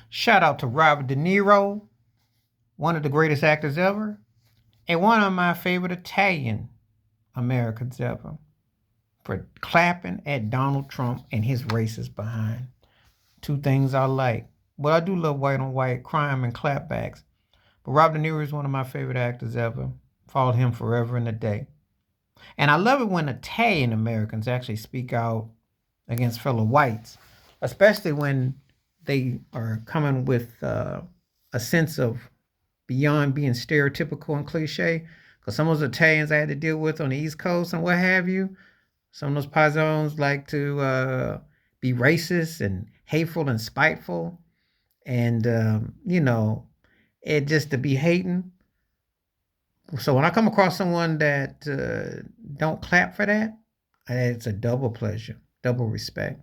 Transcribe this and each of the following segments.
Shout out to Robert De Niro, one of the greatest actors ever, and one of my favorite Italian Americans ever, for clapping at Donald Trump and his racist behind. Two things I like. Well, I do love white on white crime and clapbacks, but Robert De Niro is one of my favorite actors ever. Followed him forever and a day. And I love it when Italian Americans actually speak out against fellow whites, especially when they are coming with a sense of beyond being stereotypical and cliche. Because some of those Italians I had to deal with on the East Coast and what have you, some of those paisanos like to be racist and hateful and spiteful, and it just to be hating. So when I come across someone that don't clap for that, it's a double pleasure, double respect.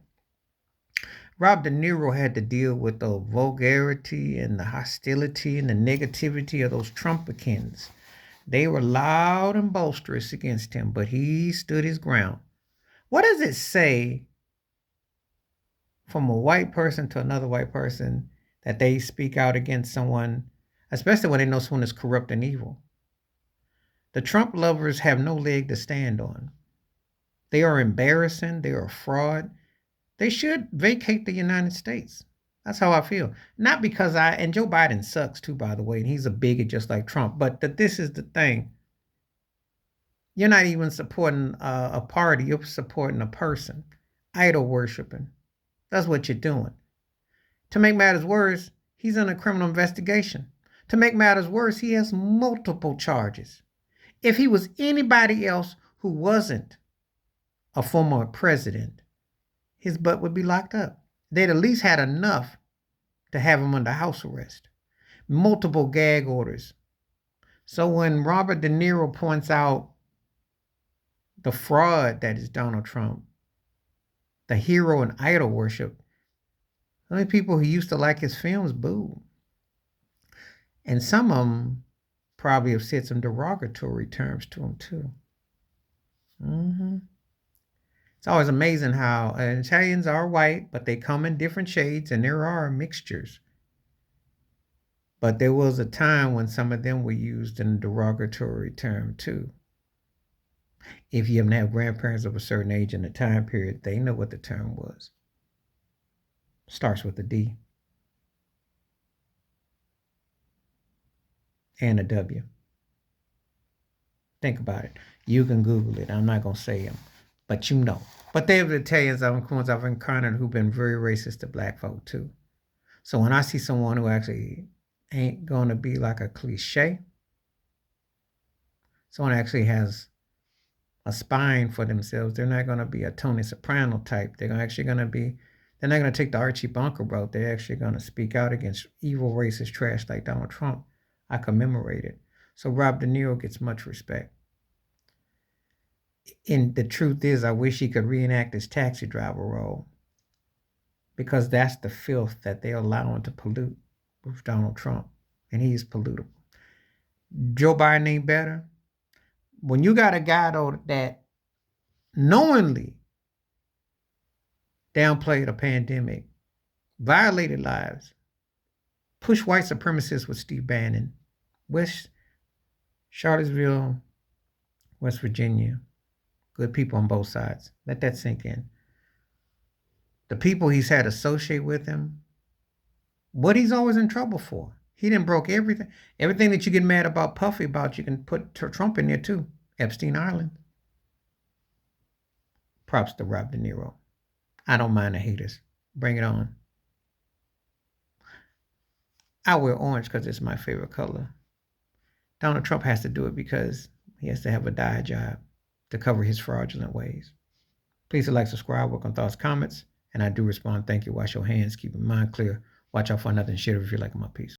Rob De Niro had to deal with the vulgarity and the hostility and the negativity of those Trumpicans. They were loud and boisterous against him, but he stood his ground. What does it say from a white person to another white person that they speak out against someone, especially when they know someone is corrupt and evil? The Trump lovers have no leg to stand on. They are embarrassing. They are a fraud. They should vacate the United States. That's how I feel. Not because and Joe Biden sucks too, by the way, and he's a bigot just like Trump, but that this is the thing. You're not even supporting a party, you're supporting a person, idol worshiping. That's what you're doing. To make matters worse, he's in a criminal investigation. To make matters worse, he has multiple charges. If he was anybody else who wasn't a former president, his butt would be locked up. They'd at least had enough to have him under house arrest. Multiple gag orders. So when Robert De Niro points out the fraud that is Donald Trump, the hero and idol worship, only people who used to like his films boo. And some of them probably have said some derogatory terms to him too. It's always amazing how Italians are white, but they come in different shades, and there are mixtures. But there was a time when some of them were used in a derogatory term too. If you haven't had grandparents of a certain age in the time period, they know what the term was. Starts with a D and a W. Think about it. You can Google it. I'm not going to say them, but you know. But they have the Italians I've encountered who've been very racist to black folk too. So when I see someone who actually ain't going to be like a cliche, someone actually has a spine for themselves, they're not going to be a Tony Soprano type. They're not going to take the Archie Bunker route. They're actually going to speak out against evil racist trash like Donald Trump. I commemorate it. So Rob De Niro gets much respect. And the truth is, I wish he could reenact his taxi driver role, because that's the filth that they're allowing to pollute with Donald Trump, and he's pollutable. Joe Biden ain't better. When you got a guy, though, that knowingly downplayed a pandemic, violated lives, pushed white supremacists with Steve Bannon, West Charlottesville, West Virginia, good people on both sides. Let that sink in. The people he's had associate with him, what he's always in trouble for. He done broke everything. Everything that you get mad about Puffy about, you can put Trump in there too. Epstein Island. Props to Rob De Niro. I don't mind the haters. Bring it on. I wear orange because it's my favorite color. Donald Trump has to do it because he has to have a dye job to cover his fraudulent ways. Please like, subscribe, work on thoughts, comments, and I do respond. Thank you. Wash your hands. Keep your mind clear. Watch out for nothing. Share if you like my piece.